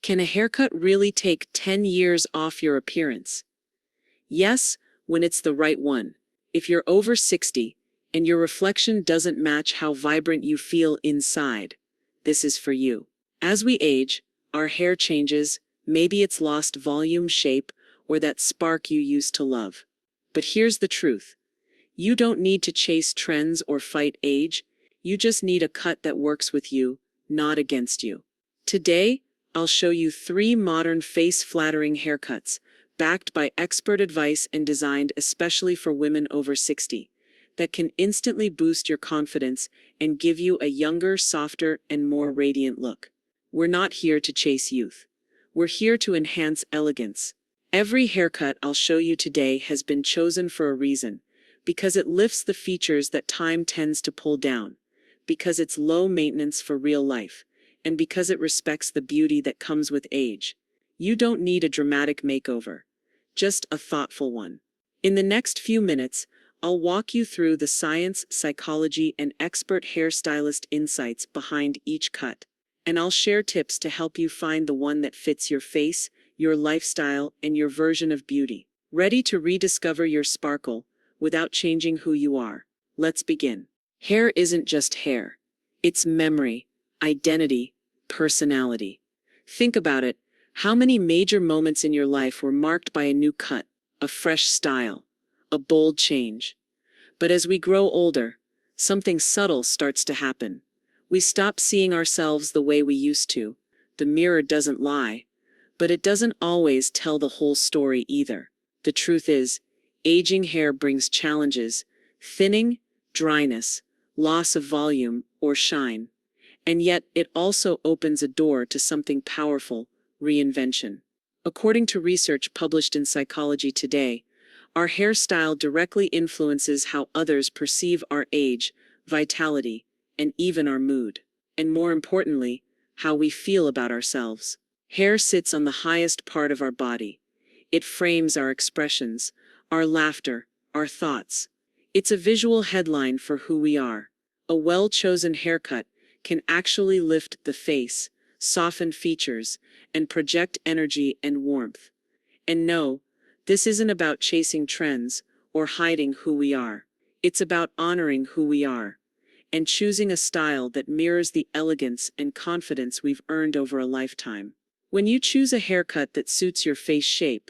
Can a haircut really take 10 years off your appearance? Yes, when it's the right one. If you're over 60 and your reflection doesn't match how vibrant you feel inside, this is for you. As we age, our hair changes, maybe it's lost volume, shape, or that spark you used to love. But here's the truth. You don't need to chase trends or fight age, you just need a cut that works with you, not against you. Today, I'll show you 3 modern face-flattering haircuts, backed by expert advice and designed especially for women over 60, that can instantly boost your confidence and give you a younger, softer, and more radiant look. We're not here to chase youth. We're here to enhance elegance. Every haircut I'll show you today has been chosen for a reason, because it lifts the features that time tends to pull down, because it's low maintenance for real life, and because it respects the beauty that comes with age. You don't need a dramatic makeover, just a thoughtful one. In the next few minutes, I'll walk you through the science, psychology, and expert hairstylist insights behind each cut. And I'll share tips to help you find the one that fits your face, your lifestyle, and your version of beauty. Ready to rediscover your sparkle without changing who you are? Let's begin. Hair isn't just hair. It's memory, identity, personality. Think about it. How many major moments in your life were marked by a new cut, a fresh style, a bold change? But as we grow older, something subtle starts to happen. We stop seeing ourselves the way we used to. The mirror doesn't lie, but it doesn't always tell the whole story either. The truth is, aging hair brings challenges: thinning, dryness, loss of volume or shine. And yet it also opens a door to something powerful: reinvention. According to research published in Psychology Today, our hairstyle directly influences how others perceive our age, vitality, and even our mood. And more importantly, how we feel about ourselves. Hair sits on the highest part of our body. It frames our expressions, our laughter, our thoughts. It's a visual headline for who we are. A well-chosen haircut can actually lift the face, soften features, and project energy and warmth. And no, this isn't about chasing trends or hiding who we are. It's about honoring who we are and choosing a style that mirrors the elegance and confidence we've earned over a lifetime. When you choose a haircut that suits your face shape,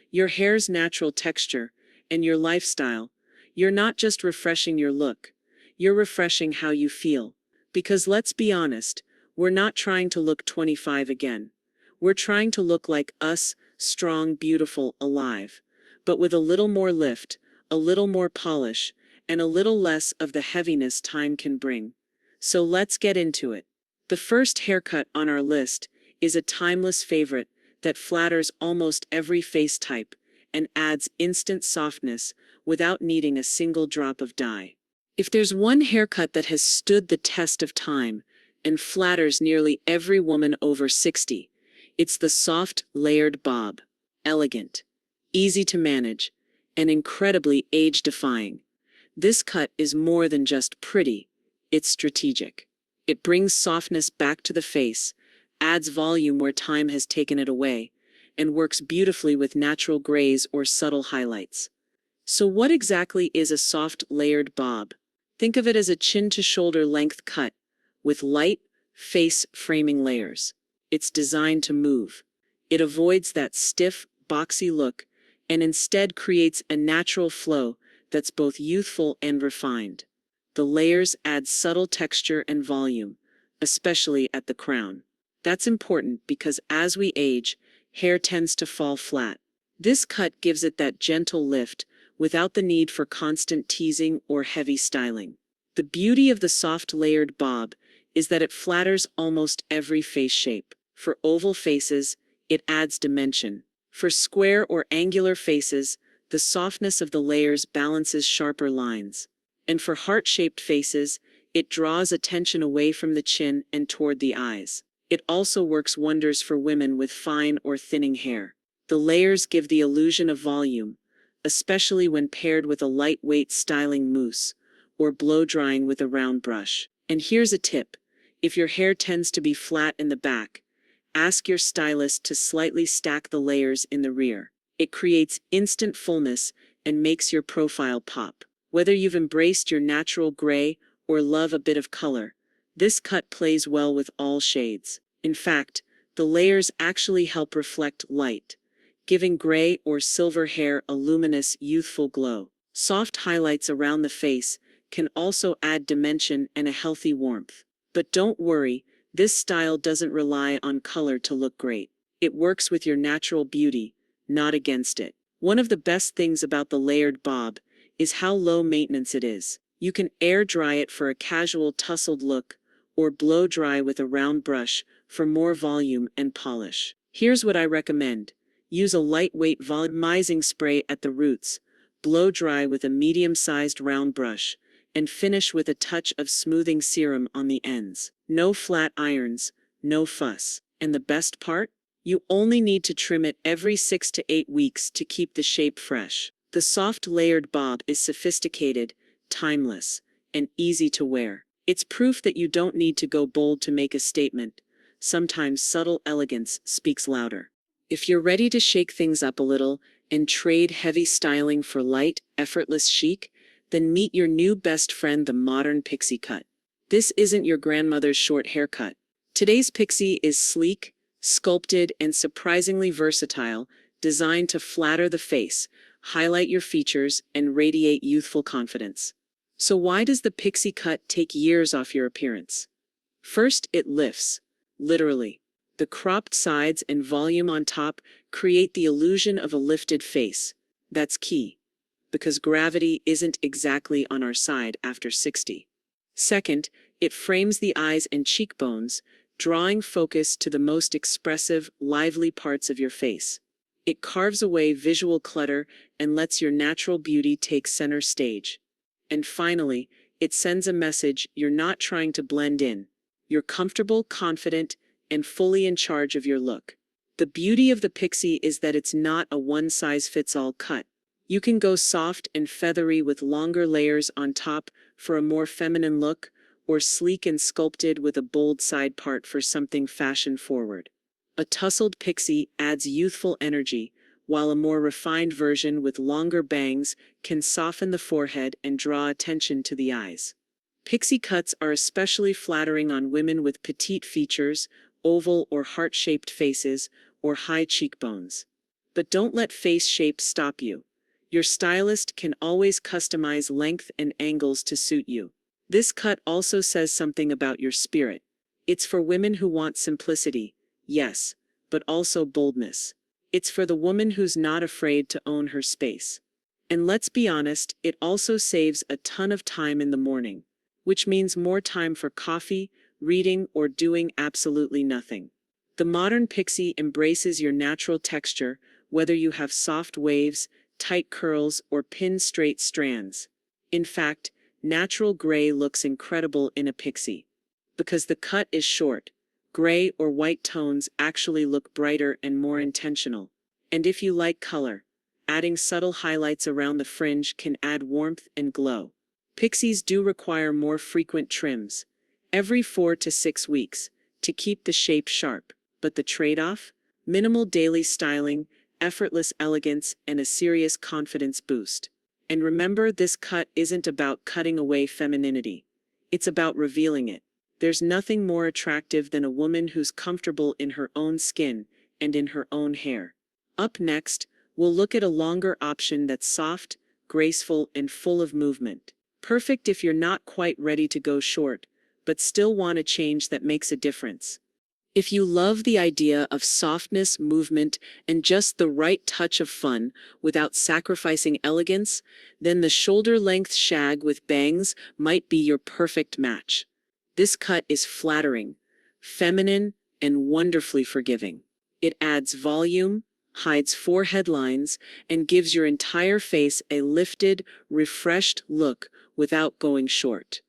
your hair's natural texture, and your lifestyle, you're not just refreshing your look, you're refreshing how you feel. Because let's be honest, we're not trying to look 25 again. We're trying to look like us, strong, beautiful, alive, but with a little more lift, a little more polish, and a little less of the heaviness time can bring. So let's get into it. The first haircut on our list is a timeless favorite that flatters almost every face type and adds instant softness without needing a single drop of dye. If there's one haircut that has stood the test of time and flatters nearly every woman over 60, it's the soft, layered bob. Elegant, easy to manage, and incredibly age-defying. This cut is more than just pretty, it's strategic. It brings softness back to the face, adds volume where time has taken it away, and works beautifully with natural grays or subtle highlights. So what exactly is a soft, layered bob? Think of it as a chin-to-shoulder length cut, with light, face-framing layers. It's designed to move. It avoids that stiff, boxy look, and instead creates a natural flow that's both youthful and refined. The layers add subtle texture and volume, especially at the crown. That's important because as we age, hair tends to fall flat. This cut gives it that gentle lift without the need for constant teasing or heavy styling. The beauty of the soft layered bob is that it flatters almost every face shape. For oval faces, it adds dimension. For square or angular faces, the softness of the layers balances sharper lines. And for heart-shaped faces, it draws attention away from the chin and toward the eyes. It also works wonders for women with fine or thinning hair. The layers give the illusion of volume, especially when paired with a lightweight styling mousse or blow-drying with a round brush. And here's a tip. If your hair tends to be flat in the back, Ask your stylist to slightly stack the layers in the rear. It creates instant fullness and makes your profile pop. Whether you've embraced your natural gray or love a bit of color, this cut plays well with all shades. In fact, the layers actually help reflect light, giving gray or silver hair a luminous, youthful glow. Soft highlights around the face can also add dimension and a healthy warmth. But don't worry, this style doesn't rely on color to look great. It works with your natural beauty, not against it. One of the best things about the layered bob is how low maintenance it is. You can air dry it for a casual tousled look, or blow dry with a round brush for more volume and polish. Here's what I recommend. Use a lightweight volumizing spray at the roots, blow dry with a medium-sized round brush, and finish with a touch of smoothing serum on the ends. No flat irons, no fuss. And the best part? You only need to trim it every 6 to 8 weeks to keep the shape fresh. The soft layered bob is sophisticated, timeless, and easy to wear. It's proof that you don't need to go bold to make a statement. Sometimes subtle elegance speaks louder. If you're ready to shake things up a little and trade heavy styling for light, effortless chic, then meet your new best friend, the modern pixie cut. This isn't your grandmother's short haircut. Today's pixie is sleek, sculpted, and surprisingly versatile, designed to flatter the face, highlight your features, and radiate youthful confidence. So why does the pixie cut take years off your appearance? First, it lifts, literally. The cropped sides and volume on top create the illusion of a lifted face. That's key, because gravity isn't exactly on our side after 60. Second, it frames the eyes and cheekbones, drawing focus to the most expressive, lively parts of your face. It carves away visual clutter and lets your natural beauty take center stage. And finally, it sends a message you're not trying to blend in. You're comfortable, confident, and fully in charge of your look. The beauty of the pixie is that it's not a one-size-fits-all cut. You can go soft and feathery with longer layers on top for a more feminine look, or sleek and sculpted with a bold side part for something fashion-forward. A tousled pixie adds youthful energy, while a more refined version with longer bangs can soften the forehead and draw attention to the eyes. Pixie cuts are especially flattering on women with petite features, oval or heart-shaped faces, or high cheekbones. But don't let face shape stop you. Your stylist can always customize length and angles to suit you. This cut also says something about your spirit. It's for women who want simplicity, yes, but also boldness. It's for the woman who's not afraid to own her space. And let's be honest, it also saves a ton of time in the morning, which means more time for coffee, reading, or doing absolutely nothing. The modern pixie embraces your natural texture, whether you have soft waves, tight curls, or pin-straight strands. In fact, natural gray looks incredible in a pixie. Because the cut is short, gray or white tones actually look brighter and more intentional. And if you like color, adding subtle highlights around the fringe can add warmth and glow. Pixies do require more frequent trims, every 4 to 6 weeks, to keep the shape sharp. But the trade-off? Minimal daily styling, effortless elegance, and a serious confidence boost. And remember, this cut isn't about cutting away femininity. It's about revealing it. There's nothing more attractive than a woman who's comfortable in her own skin and in her own hair. Up next, we'll look at a longer option that's soft, graceful, and full of movement. Perfect if you're not quite ready to go short, but still want a change that makes a difference. If you love the idea of softness, movement, and just the right touch of fun without sacrificing elegance, then the shoulder-length shag with bangs might be your perfect match. This cut is flattering, feminine, and wonderfully forgiving. It adds volume, hides forehead lines, and gives your entire face a lifted, refreshed look without going short.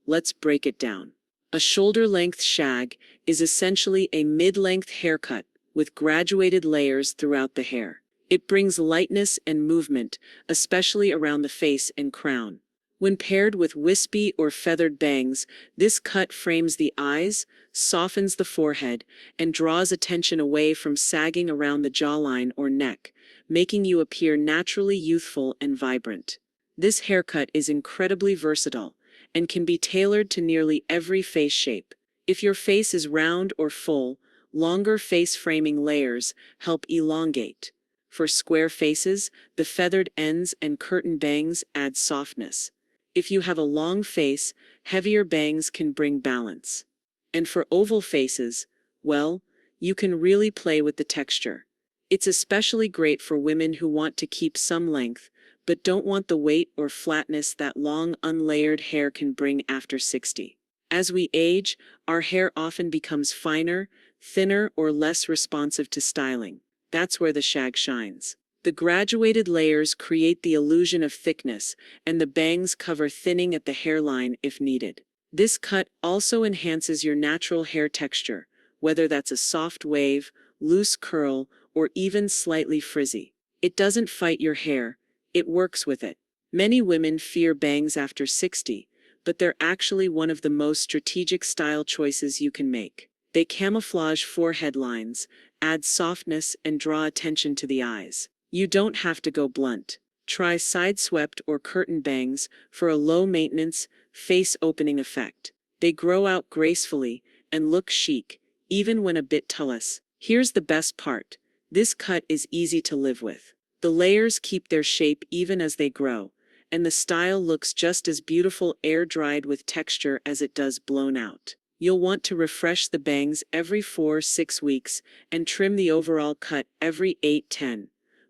Let's break it down. A shoulder-length shag is essentially a mid-length haircut with graduated layers throughout the hair. It brings lightness and movement, especially around the face and crown. When paired with wispy or feathered bangs, this cut frames the eyes, softens the forehead, and draws attention away from sagging around the jawline or neck, making you appear naturally youthful and vibrant. This haircut is incredibly versatile and can be tailored to nearly every face shape. If your face is round or full, longer face framing layers help elongate. For square faces, the feathered ends and curtain bangs add softness. If you have a long face, heavier bangs can bring balance. And for oval faces, well, you can really play with the texture. It's especially great for women who want to keep some length, but don't want the weight or flatness that long unlayered hair can bring after 60. As we age, our hair often becomes finer, thinner, or less responsive to styling. That's where the shag shines. The graduated layers create the illusion of thickness, and the bangs cover thinning at the hairline if needed. This cut also enhances your natural hair texture, whether that's a soft wave, loose curl, or even slightly frizzy. It doesn't fight your hair, it works with it. Many women fear bangs after 60, but they're actually one of the most strategic style choices you can make. They camouflage forehead lines, add softness, and draw attention to the eyes. You don't have to go blunt. Try side-swept or curtain bangs for a low-maintenance, face-opening effect. They grow out gracefully and look chic, even when a bit tullus. Here's the best part. This cut is easy to live with. The layers keep their shape even as they grow, and the style looks just as beautiful air-dried with texture as it does blown out. You'll want to refresh the bangs every 4-6 weeks and trim the overall cut every 8-10.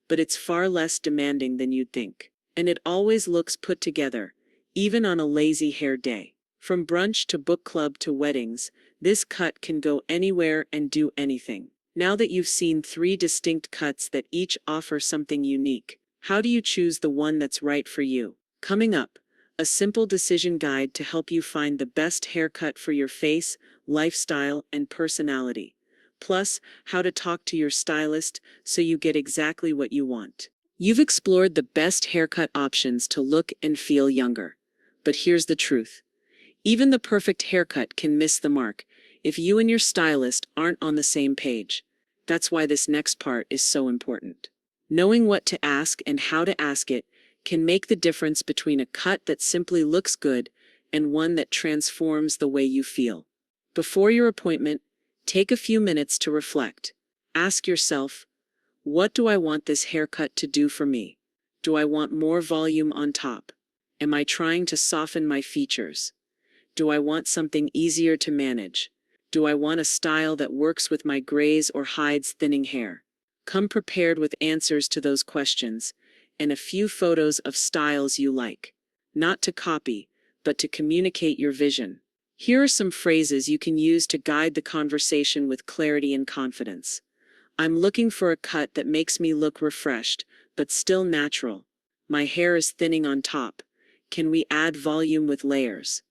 But it's far less demanding than you'd think. And it always looks put together, even on a lazy hair day. From brunch to book club to weddings, this cut can go anywhere and do anything. Now that you've seen 3 distinct cuts that each offer something unique, how do you choose the one that's right for you? Coming up, a simple decision guide to help you find the best haircut for your face, lifestyle, and personality. Plus, how to talk to your stylist so you get exactly what you want. You've explored the best haircut options to look and feel younger. But here's the truth. Even the perfect haircut can miss the mark if you and your stylist aren't on the same page. That's why this next part is so important. Knowing what to ask and how to ask it can make the difference between a cut that simply looks good and one that transforms the way you feel. Before your appointment, take a few minutes to reflect. Ask yourself, what do I want this haircut to do for me? Do I want more volume on top? Am I trying to soften my features? Do I want something easier to manage? Do I want a style that works with my grays or hides thinning hair? Come prepared with answers to those questions and a few photos of styles you like. Not to copy, but to communicate your vision. Here are some phrases you can use to guide the conversation with clarity and confidence. I'm looking for a cut that makes me look refreshed, but still natural. My hair is thinning on top. Can we add volume with layers?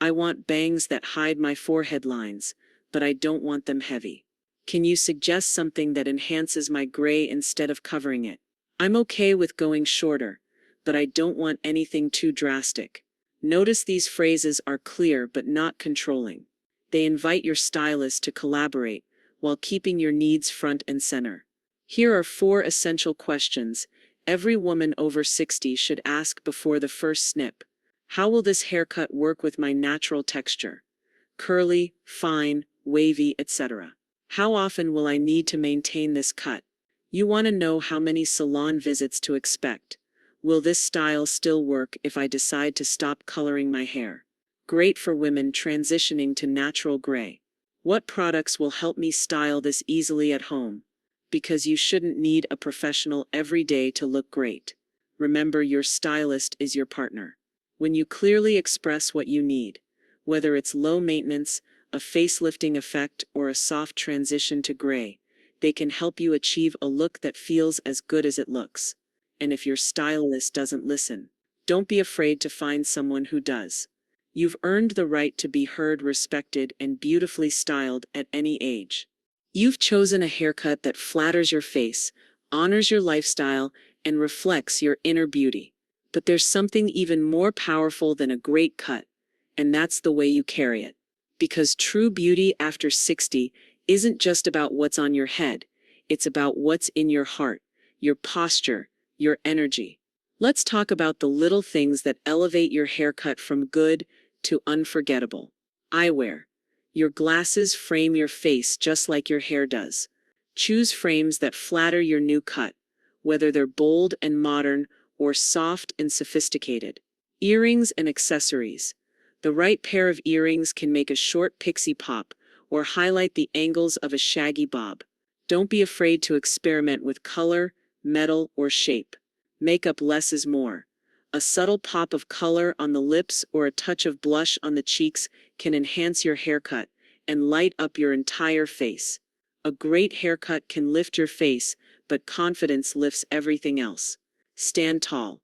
I want bangs that hide my forehead lines, but I don't want them heavy. Can you suggest something that enhances my gray instead of covering it? I'm okay with going shorter, but I don't want anything too drastic. Notice these phrases are clear but not controlling. They invite your stylist to collaborate while keeping your needs front and center. Here are 4 essential questions every woman over 60 should ask before the first snip. How will this haircut work with my natural texture? Curly, fine, wavy, etc. How often will I need to maintain this cut? You want to know how many salon visits to expect. Will this style still work if I decide to stop coloring my hair? Great for women transitioning to natural gray. What products will help me style this easily at home? Because you shouldn't need a professional every day to look great. Remember, your stylist is your partner. When you clearly express what you need, whether it's low maintenance, a facelifting effect, or a soft transition to gray, they can help you achieve a look that feels as good as it looks. And if your stylist doesn't listen, don't be afraid to find someone who does. You've earned the right to be heard, respected, and beautifully styled at any age. You've chosen a haircut that flatters your face, honors your lifestyle, and reflects your inner beauty. But there's something even more powerful than a great cut, and that's the way you carry it. Because true beauty after 60 isn't just about what's on your head, it's about what's in your heart, your posture, your energy. Let's talk about the little things that elevate your haircut from good to unforgettable. Eyewear. Your glasses frame your face just like your hair does. Choose frames that flatter your new cut, whether they're bold and modern or soft and sophisticated. Earrings and accessories. The right pair of earrings can make a short pixie pop or highlight the angles of a shaggy bob. Don't be afraid to experiment with color, metal, or shape. Makeup less is more. A subtle pop of color on the lips or a touch of blush on the cheeks can enhance your haircut and light up your entire face. A great haircut can lift your face, but confidence lifts everything else. Stand tall.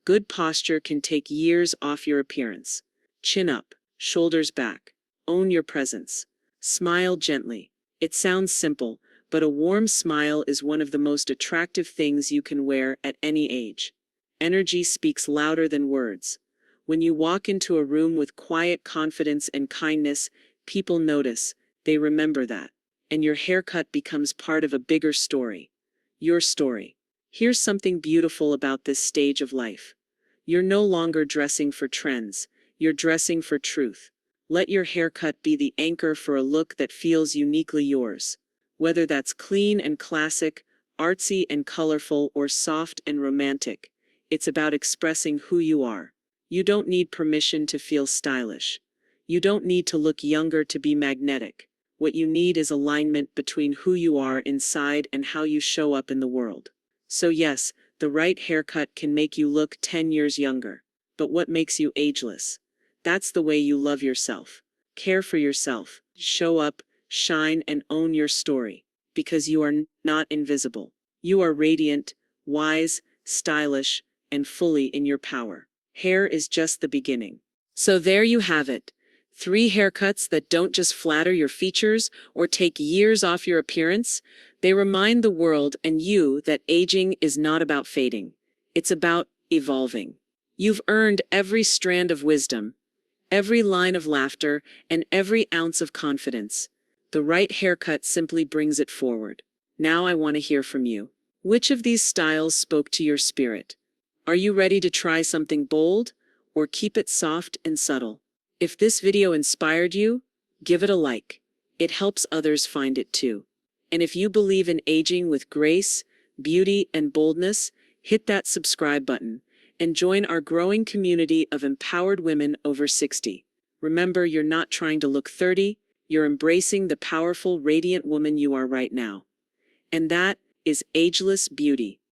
Good posture can take years off your appearance. Chin up, shoulders back. Own your presence. Smile gently. It sounds simple, but a warm smile is one of the most attractive things you can wear at any age. Energy speaks louder than words. When you walk into a room with quiet confidence and kindness, people notice, they remember that. And your haircut becomes part of a bigger story. Your story. Here's something beautiful about this stage of life. You're no longer dressing for trends, you're dressing for truth. Let your haircut be the anchor for a look that feels uniquely yours. Whether that's clean and classic, artsy and colorful, or soft and romantic, it's about expressing who you are. You don't need permission to feel stylish. You don't need to look younger to be magnetic. What you need is alignment between who you are inside and how you show up in the world. So yes, the right haircut can make you look 10 years younger. But what makes you ageless? That's the way you love yourself. Care for yourself. Show up, shine, and own your story. Because you are not invisible. You are radiant, wise, stylish, and fully in your power. Hair is just the beginning. So there you have it. 3 haircuts that don't just flatter your features or take years off your appearance. They remind the world and you that aging is not about fading. It's about evolving. You've earned every strand of wisdom, every line of laughter, and every ounce of confidence. The right haircut simply brings it forward. Now I want to hear from you. Which of these styles spoke to your spirit? Are you ready to try something bold, or keep it soft and subtle? If this video inspired you, give it a like. It helps others find it too. And if you believe in aging with grace, beauty, and boldness, hit that subscribe button and join our growing community of empowered women over 60. Remember, you're not trying to look 30, you're embracing the powerful, radiant woman you are right now. And that is ageless beauty.